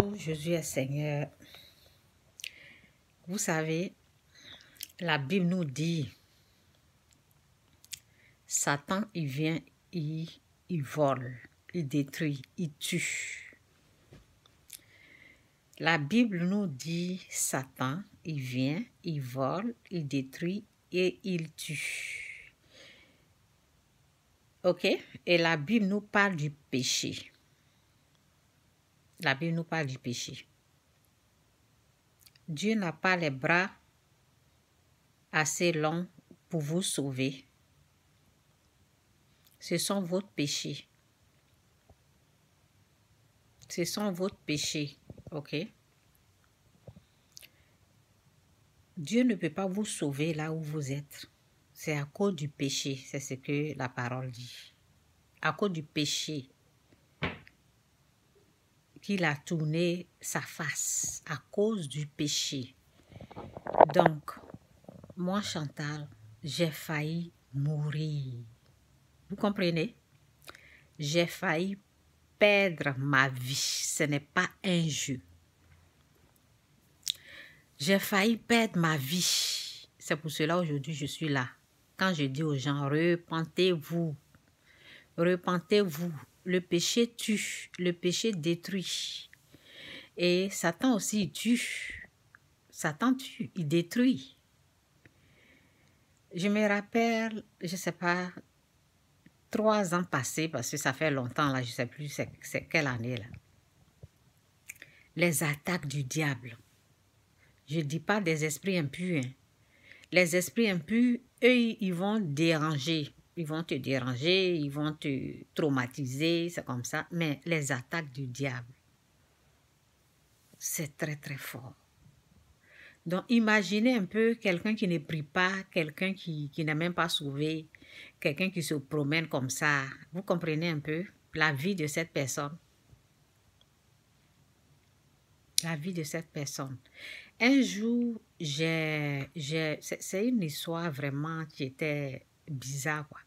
Oh, Jésus est Seigneur. Vous savez, la Bible nous dit, Satan, il vient, il vole, il détruit, il tue. La Bible nous dit, Satan, il vient, il vole, il détruit et il tue. Ok? Et la Bible nous parle du péché. La Bible nous parle du péché. Dieu n'a pas les bras assez longs pour vous sauver. Ce sont vos péchés. Ce sont vos péchés, ok? Dieu ne peut pas vous sauver là où vous êtes. C'est à cause du péché, c'est ce que la parole dit. À cause du péché qu'il a tourné sa face, à cause du péché. Donc, moi, Chantal, j'ai failli mourir. Vous comprenez? J'ai failli perdre ma vie. Ce n'est pas un jeu. J'ai failli perdre ma vie. C'est pour cela aujourd'hui je suis là. Quand je dis aux gens, repentez-vous. Repentez-vous. Le péché tue. Le péché détruit. Et Satan aussi, il tue. Satan tue, il détruit. Je me rappelle, je ne sais pas, 3 ans passés, parce que ça fait longtemps, là, je ne sais plus c'est quelle année, là. Les attaques du diable. Je ne dis pas des esprits impurs. Hein. Les esprits impurs, eux, ils vont déranger. Ils vont te déranger, ils vont te traumatiser, c'est comme ça. Mais les attaques du diable, c'est très, très fort. Donc, imaginez un peu quelqu'un qui ne prie pas, quelqu'un qui n'est même pas sauvé, quelqu'un qui se promène comme ça. Vous comprenez un peu la vie de cette personne. La vie de cette personne. Un jour, c'est une histoire vraiment qui était bizarre, quoi.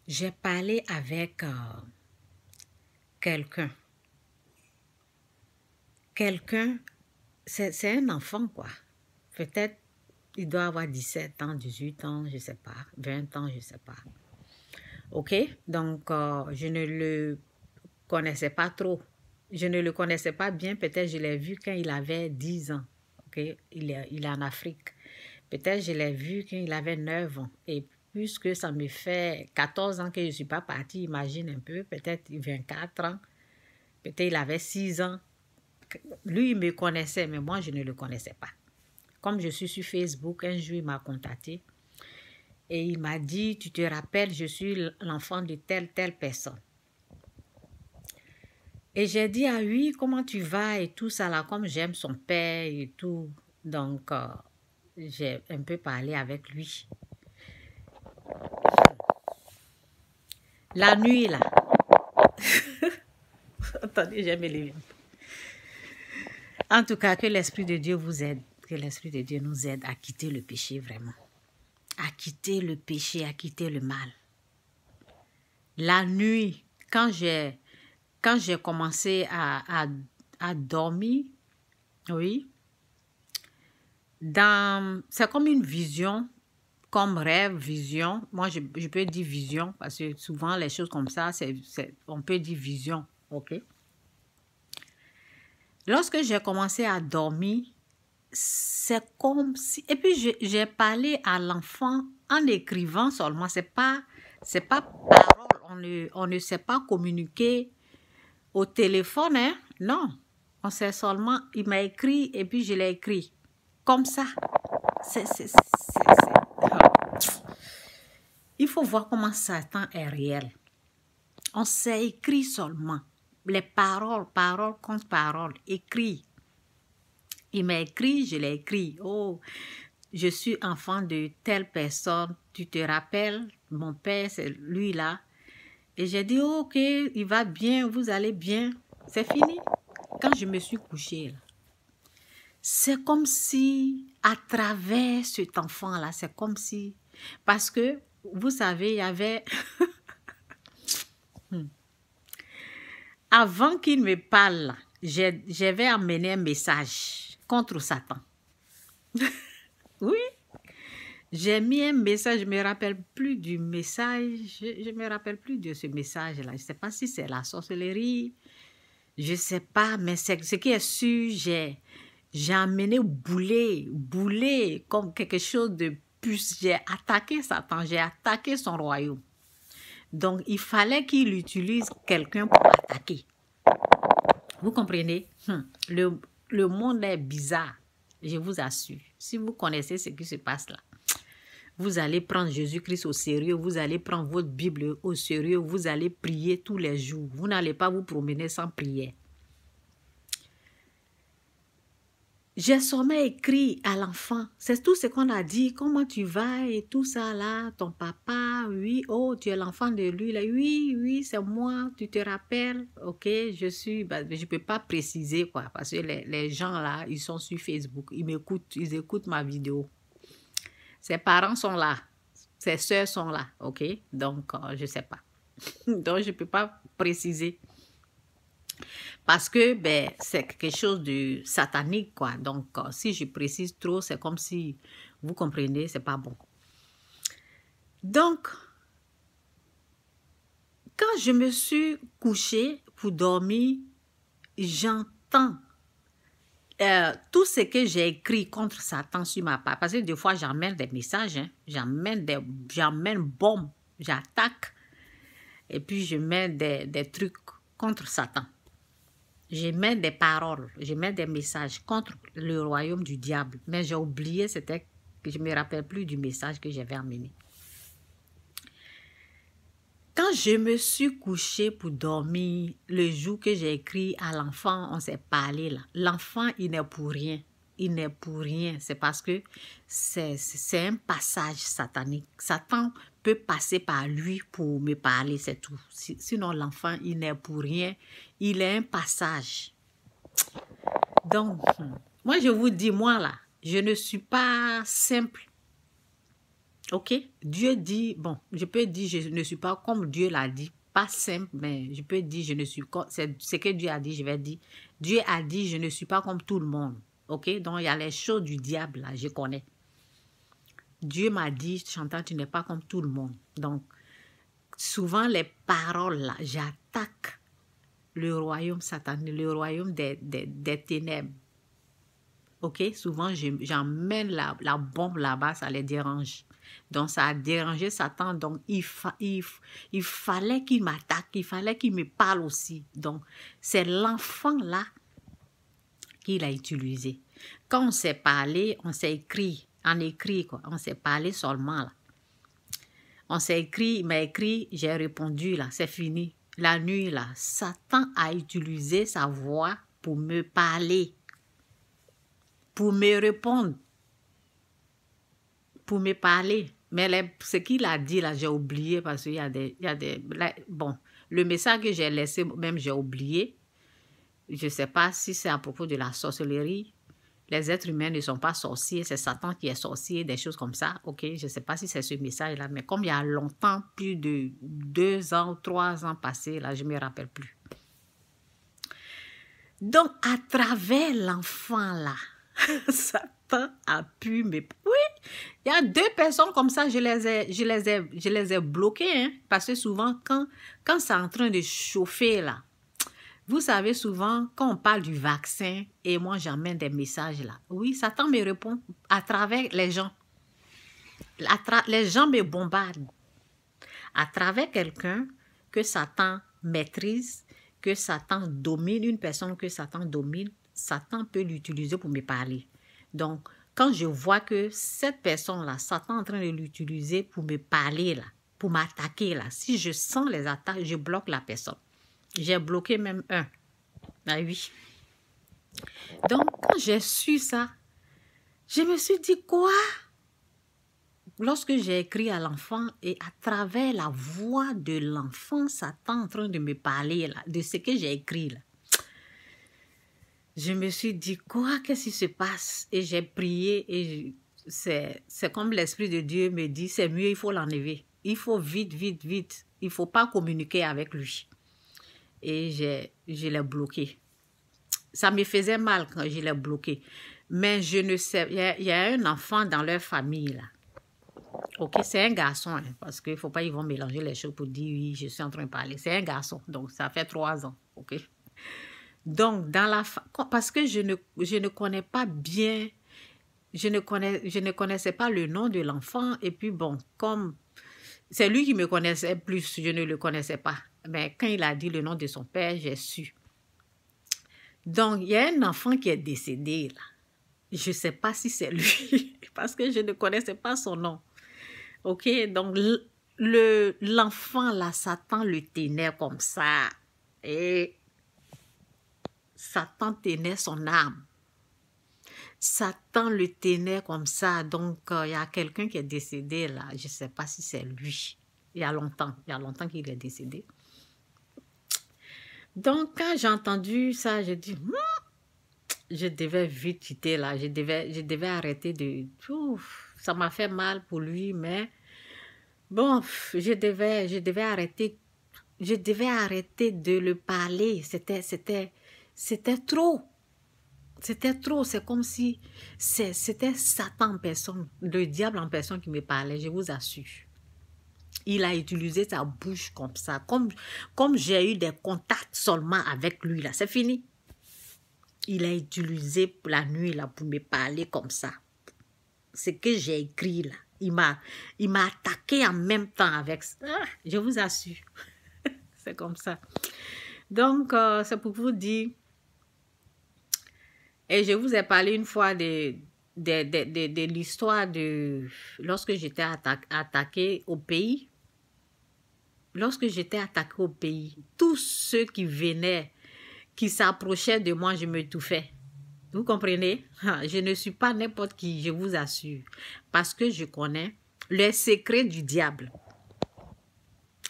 J'ai parlé avec quelqu'un. Quelqu'un, c'est un enfant, quoi. Peut-être, il doit avoir 17 ans, 18 ans, je ne sais pas, 20 ans, je ne sais pas. Ok? Donc, je ne le connaissais pas trop. Je ne le connaissais pas bien. Peut-être je l'ai vu quand il avait 10 ans. Ok? Il est en Afrique. Peut-être je l'ai vu quand il avait 9 ans. Et puisque ça me fait 14 ans que je ne suis pas partie, imagine un peu, peut-être 24 ans. Peut-être il avait 6 ans. Lui, il me connaissait, mais moi, je ne le connaissais pas. Comme je suis sur Facebook, un jour, il m'a contacté. Et il m'a dit, tu te rappelles, je suis l'enfant de telle personne. Et j'ai dit, ah oui, comment tu vas et tout ça là, comme j'aime son père et tout. Donc, j'ai un peu parlé avec lui. La nuit là. Attendez, j'aime les livres. En tout cas, que l'Esprit de Dieu vous aide. Que l'Esprit de Dieu nous aide à quitter le péché vraiment. À quitter le péché, à quitter le mal. La nuit, quand j'ai commencé à dormir, oui, c'est comme une vision, comme rêve, vision. Moi, je peux dire vision, parce que souvent, les choses comme ça, on peut dire vision, ok? Lorsque j'ai commencé à dormir, c'est comme si... Et puis, j'ai parlé à l'enfant en écrivant seulement. C'est pas parole. On ne sait pas communiquer au téléphone, hein? Non. On sait seulement... Il m'a écrit et puis je l'ai écrit. Comme ça. Il faut voir comment Satan est réel. On s'est écrit seulement. Les paroles, parole contre parole, écrit. Il m'a écrit, je l'ai écrit. Oh, je suis enfant de telle personne. Tu te rappelles, mon père, c'est lui là. Et j'ai dit, oh, ok, il va bien, vous allez bien. C'est fini. Quand je me suis couchée, là, c'est comme si, à travers cet enfant-là, c'est comme si... Parce que, vous savez, il y avait... avant qu'il me parle, j'avais amené un message contre Satan. Oui, j'ai mis un message, je ne me rappelle plus du message, je ne me rappelle plus de ce message-là. Je ne sais pas si c'est la sorcellerie, je ne sais pas, mais ce qui est sûr, j'ai amené boulet, comme quelque chose de plus. J'ai attaqué Satan, j'ai attaqué son royaume. Donc, il fallait qu'il utilise quelqu'un pour attaquer. Vous comprenez? Le monde est bizarre, je vous assure. Si vous connaissez ce qui se passe là, vous allez prendre Jésus-Christ au sérieux, vous allez prendre votre Bible au sérieux, vous allez prier tous les jours. Vous n'allez pas vous promener sans prière. J'ai seulement écrit à l'enfant, c'est tout ce qu'on a dit, comment tu vas et tout ça là, ton papa, oui, oh, tu es l'enfant de lui, là, oui, c'est moi, tu te rappelles, ok, je peux pas préciser quoi, parce que les gens là, ils sont sur Facebook, ils m'écoutent, ils écoutent ma vidéo. Ses parents sont là, ses soeurs sont là, ok, donc je sais pas, donc je peux pas préciser. Parce que c'est quelque chose de satanique, quoi. Donc, si je précise trop, c'est comme si, vous comprenez, c'est pas bon. Donc, quand je me suis couchée pour dormir, j'entends tout ce que j'ai écrit contre Satan sur ma part. Parce que des fois, j'emmène des messages, hein, j'emmène bombe, j'attaque, et puis je mets des trucs contre Satan. Je mets des paroles, je mets des messages contre le royaume du diable. Mais j'ai oublié, c'était que je ne me rappelle plus du message que j'avais amené. Quand je me suis couchée pour dormir, le jour que j'ai écrit à l'enfant, on s'est parlé là. L'enfant, il n'est pour rien. Il n'est pour rien. C'est parce que c'est un passage satanique. Satan peut passer par lui pour me parler, c'est tout. Sinon, l'enfant, il n'est pour rien. Il est un passage. Donc, moi, je vous dis, moi, là, je ne suis pas simple. Ok? Dieu dit, bon, je peux dire, je ne suis pas comme Dieu l'a dit. Pas simple, mais je peux dire, je ne suis pas, c'est ce que Dieu a dit, je vais dire. Dieu a dit, je ne suis pas comme tout le monde. Ok? Donc, il y a les choses du diable, là, je connais. Dieu m'a dit, Chantal, tu n'es pas comme tout le monde. Donc, souvent, les paroles, là, j'attaque le royaume satanique, le royaume des ténèbres. Ok? Souvent, j'emmène la bombe là-bas, ça les dérange. Donc, ça a dérangé Satan. Donc, il fallait qu'il m'attaque, il fallait qu'il me parle aussi. Donc, c'est l'enfant là qu'il a utilisé. Quand on s'est parlé, on s'est écrit, en écrit, quoi. On s'est parlé seulement là. On s'est écrit, il m'a écrit, j'ai répondu là, c'est fini. La nuit là, Satan a utilisé sa voix pour me parler, pour me répondre, pour me parler. Mais ce qu'il a dit là, j'ai oublié parce qu'il y a des là, bon, le message que j'ai laissé, même j'ai oublié. Je ne sais pas si c'est à propos de la sorcellerie. Les êtres humains ne sont pas sorciers, c'est Satan qui est sorcier, des choses comme ça. Ok, je ne sais pas si c'est ce message-là, mais comme il y a longtemps, plus de 2 ans, 3 ans passés, là, je ne me rappelle plus. Donc, à travers l'enfant là, Satan a pu me... Oui, il y a 2 personnes comme ça, je les ai bloquées, hein, parce que souvent, quand c'est en train de chauffer là, vous savez souvent, quand on parle du vaccin, et moi j'emmène des messages là, oui, Satan me répond à travers les gens. Les gens me bombardent. À travers quelqu'un que Satan maîtrise, que Satan domine, une personne que Satan domine, Satan peut l'utiliser pour me parler. Donc, quand je vois que cette personne-là, Satan est en train de l'utiliser pour me parler là, pour m'attaquer là, si je sens les attaques, je bloque la personne. J'ai bloqué même un. Ah oui. Donc, quand j'ai su ça, je me suis dit, quoi? Lorsque j'ai écrit à l'enfant et à travers la voix de l'enfant, Satan en train de me parler là, de ce que j'ai écrit là, je me suis dit, quoi? Qu'est-ce qui se passe? Et j'ai prié et c'est comme l'Esprit de Dieu me dit, c'est mieux, il faut l'enlever. Il faut vite. Il ne faut pas communiquer avec lui. et je l'ai bloqué. Ça me faisait mal quand je l'ai bloqué. Mais je ne sais, il y a un enfant dans leur famille là. Ok, c'est un garçon, hein, parce qu'il ne faut pas, ils vont mélanger les choses pour dire oui, je suis en train de parler. C'est un garçon, donc ça fait 3 ans, ok. Donc, parce que je ne connais pas bien, je ne connaissais pas le nom de l'enfant, et puis bon, comme c'est lui qui me connaissait plus, je ne le connaissais pas. Mais quand il a dit le nom de son père, j'ai su. Donc, il y a un enfant qui est décédé là. Je ne sais pas si c'est lui, parce que je ne connaissais pas son nom. Ok, donc l'enfant là, Satan le tenait comme ça. Et Satan tenait son âme. Satan le tenait comme ça. Donc, il y a quelqu'un qui est décédé là. Je ne sais pas si c'est lui. Il y a longtemps qu'il est décédé. Donc, quand j'ai entendu ça, j'ai dit, je devais vite quitter là. Je devais arrêter de... Ouf, ça m'a fait mal pour lui, mais bon, je devais arrêter. Je devais arrêter de le parler. C'était trop. C'était trop. C'est comme si c'était Satan en personne, le diable en personne qui me parlait, je vous assure. Il a utilisé sa bouche comme ça. Comme j'ai eu des contacts seulement avec lui, là, c'est fini. Il a utilisé la nuit là, pour me parler comme ça. Ce que j'ai écrit là, il m'a attaqué en même temps avec... je vous assure. C'est comme ça. Donc, c'est pour vous dire... Et je vous ai parlé une fois de l'histoire de... Lorsque j'étais attaqué au pays. Lorsque j'étais attaqué au pays, tous ceux qui venaient, qui s'approchaient de moi, je m'étouffais. Vous comprenez? Je ne suis pas n'importe qui, je vous assure. Parce que je connais les secrets du diable.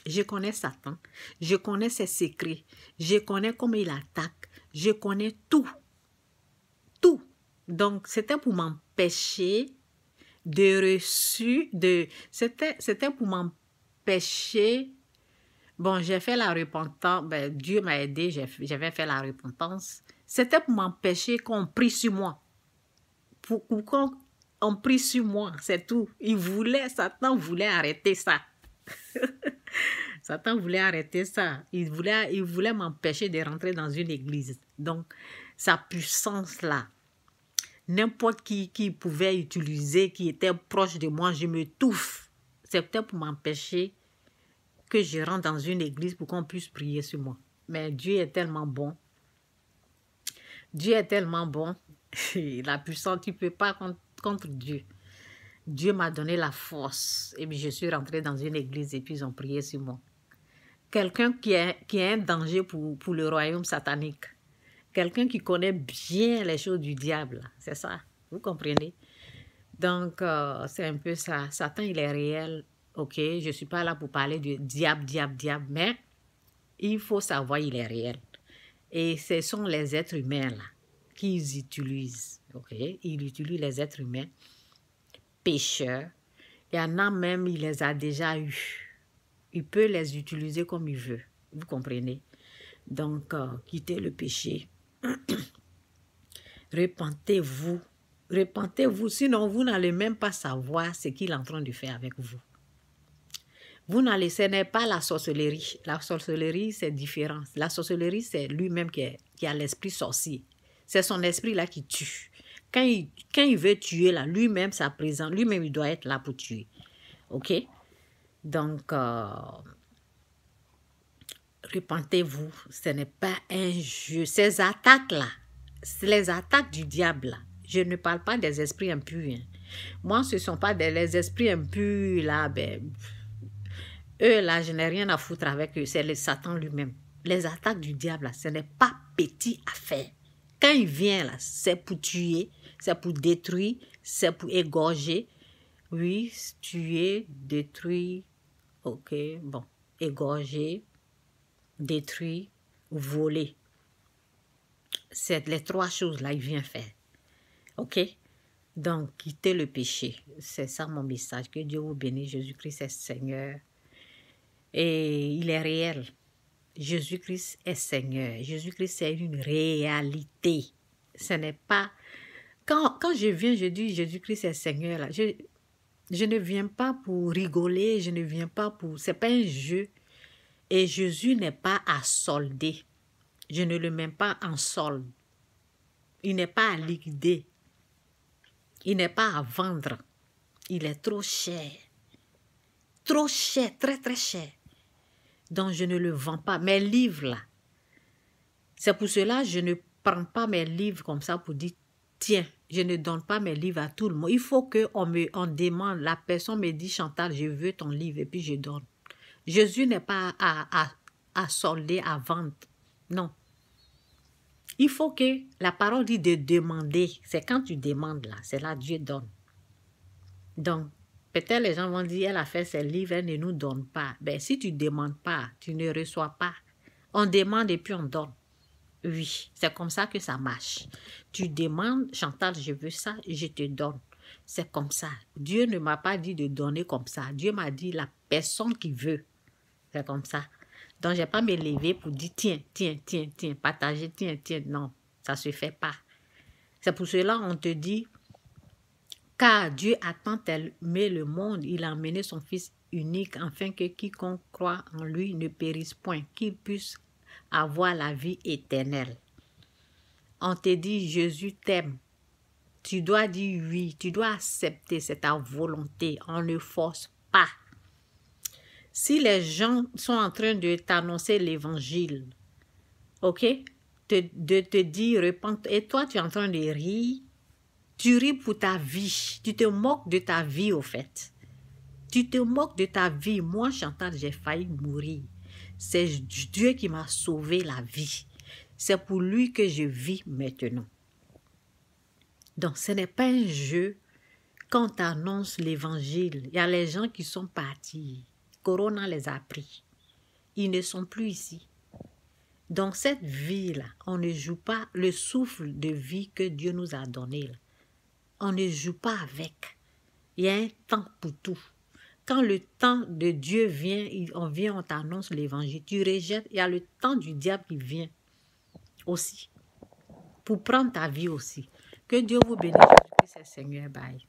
Je connais Satan. Je connais ses secrets. Je connais comment il attaque. Je connais tout. Tout. Donc, c'était pour m'empêcher c'était pour m'empêcher. Bon, j'ai fait la repentance. Ben, Dieu m'a aidé. J'avais fait la repentance. C'était pour m'empêcher qu'on prie sur moi. Pour qu'on prie sur moi, c'est tout. Satan voulait arrêter ça. Satan voulait arrêter ça. Il voulait m'empêcher de rentrer dans une église. Donc, sa puissance là, n'importe qui pouvait utiliser, qui était proche de moi, je me touffe. C'était pour m'empêcher que je rentre dans une église pour qu'on puisse prier sur moi. Mais Dieu est tellement bon. Dieu est tellement bon. La puissance, tu ne peux pas contre Dieu. Dieu m'a donné la force. Et puis je suis rentrée dans une église et puis ils ont prié sur moi. Quelqu'un qui est un danger pour le royaume satanique. Quelqu'un qui connaît bien les choses du diable. C'est ça. Vous comprenez? Donc, c'est un peu ça. Satan, il est réel. Ok, je ne suis pas là pour parler du diable, mais il faut savoir il est réel. Et ce sont les êtres humains là qu'ils utilisent. Ok, ils utilisent les êtres humains pécheurs. Il y en a même, il les a déjà eus. Il peut les utiliser comme il veut. Vous comprenez? Donc, quittez le péché. Repentez-vous. Repentez-vous, sinon vous n'allez même pas savoir ce qu'il est en train de faire avec vous. Ce n'est pas la sorcellerie. La sorcellerie, c'est différent. La sorcellerie, c'est lui-même qui a l'esprit sorcier. C'est son esprit-là qui tue. Quand il veut tuer, là, lui-même, sa présence, lui-même, il doit être là pour tuer. OK? Donc, repentez-vous. Ce n'est pas un jeu. Ces attaques-là, c'est les attaques du diable, là. Je ne parle pas des esprits impurs. Hein. Moi, ce ne sont pas les esprits impurs, là, ben... Eux, là, je n'ai rien à foutre avec eux. C'est le Satan lui-même. Les attaques du diable, là, ce n'est pas petit à faire. Quand il vient, là, c'est pour tuer, c'est pour détruire, c'est pour égorger. Oui, tuer, détruire, ok, bon, égorger, détruire, voler. C'est les 3 choses-là qu'il vient faire. Ok? Donc, quittez le péché. C'est ça mon message. Que Dieu vous bénisse. Jésus-Christ est Seigneur. Et il est réel. Jésus-Christ est Seigneur. Jésus-Christ, c'est une réalité. Ce n'est pas... Quand je viens, je dis Jésus-Christ est Seigneur. Là, je ne viens pas pour rigoler, je ne viens pas pour... C'est pas un jeu. Et Jésus n'est pas à solder. Je ne le mets pas en solde. Il n'est pas à liquider. Il n'est pas à vendre. Il est trop cher. Trop cher, très très cher. Donc je ne le vends pas. Mes livres là, c'est pour cela que je ne prends pas mes livres comme ça pour dire, tiens, je ne donne pas mes livres à tout le monde. Il faut qu'on on demande, la personne me dit, Chantal, je veux ton livre et puis je donne. Jésus n'est pas à solder, à vendre. Non. Il faut que la parole dit de demander. C'est quand tu demandes là, c'est là Dieu donne. Donc, peut-être les gens vont dire, elle a fait ses livres, elle ne nous donne pas. Ben, si tu ne demandes pas, tu ne reçois pas. On demande et puis on donne. Oui, c'est comme ça que ça marche. Tu demandes, Chantal, je veux ça, et je te donne. C'est comme ça. Dieu ne m'a pas dit de donner comme ça. Dieu m'a dit la personne qui veut. C'est comme ça. Donc, je n'ai pas me lever pour dire, tiens, tiens, tiens, tiens, partager, tiens, tiens. Non, ça ne se fait pas. C'est pour cela qu'on te dit, car Dieu a tant aimé le monde, il a amené son Fils unique, afin que quiconque croit en lui ne périsse point, qu'il puisse avoir la vie éternelle. On te dit, Jésus t'aime. Tu dois dire oui, tu dois accepter, c'est ta volonté. On ne force pas. Si les gens sont en train de t'annoncer l'évangile, ok, de te dire, repente, et toi tu es en train de rire, tu ris pour ta vie, tu te moques de ta vie au fait. Tu te moques de ta vie. Moi, Chantal, j'ai failli mourir. C'est Dieu qui m'a sauvé la vie. C'est pour lui que je vis maintenant. Donc, ce n'est pas un jeu. Quand on t'annonce l'évangile, il y a les gens qui sont partis. Corona les a pris. Ils ne sont plus ici. Donc, cette vie-là, on ne joue pas le souffle de vie que Dieu nous a donné. Là. On ne joue pas avec. Il y a un temps pour tout. Quand le temps de Dieu vient, on t'annonce l'évangile. Tu rejettes, il y a le temps du diable qui vient aussi. Pour prendre ta vie aussi. Que Dieu vous bénisse. Que c'est Seigneur. Bye.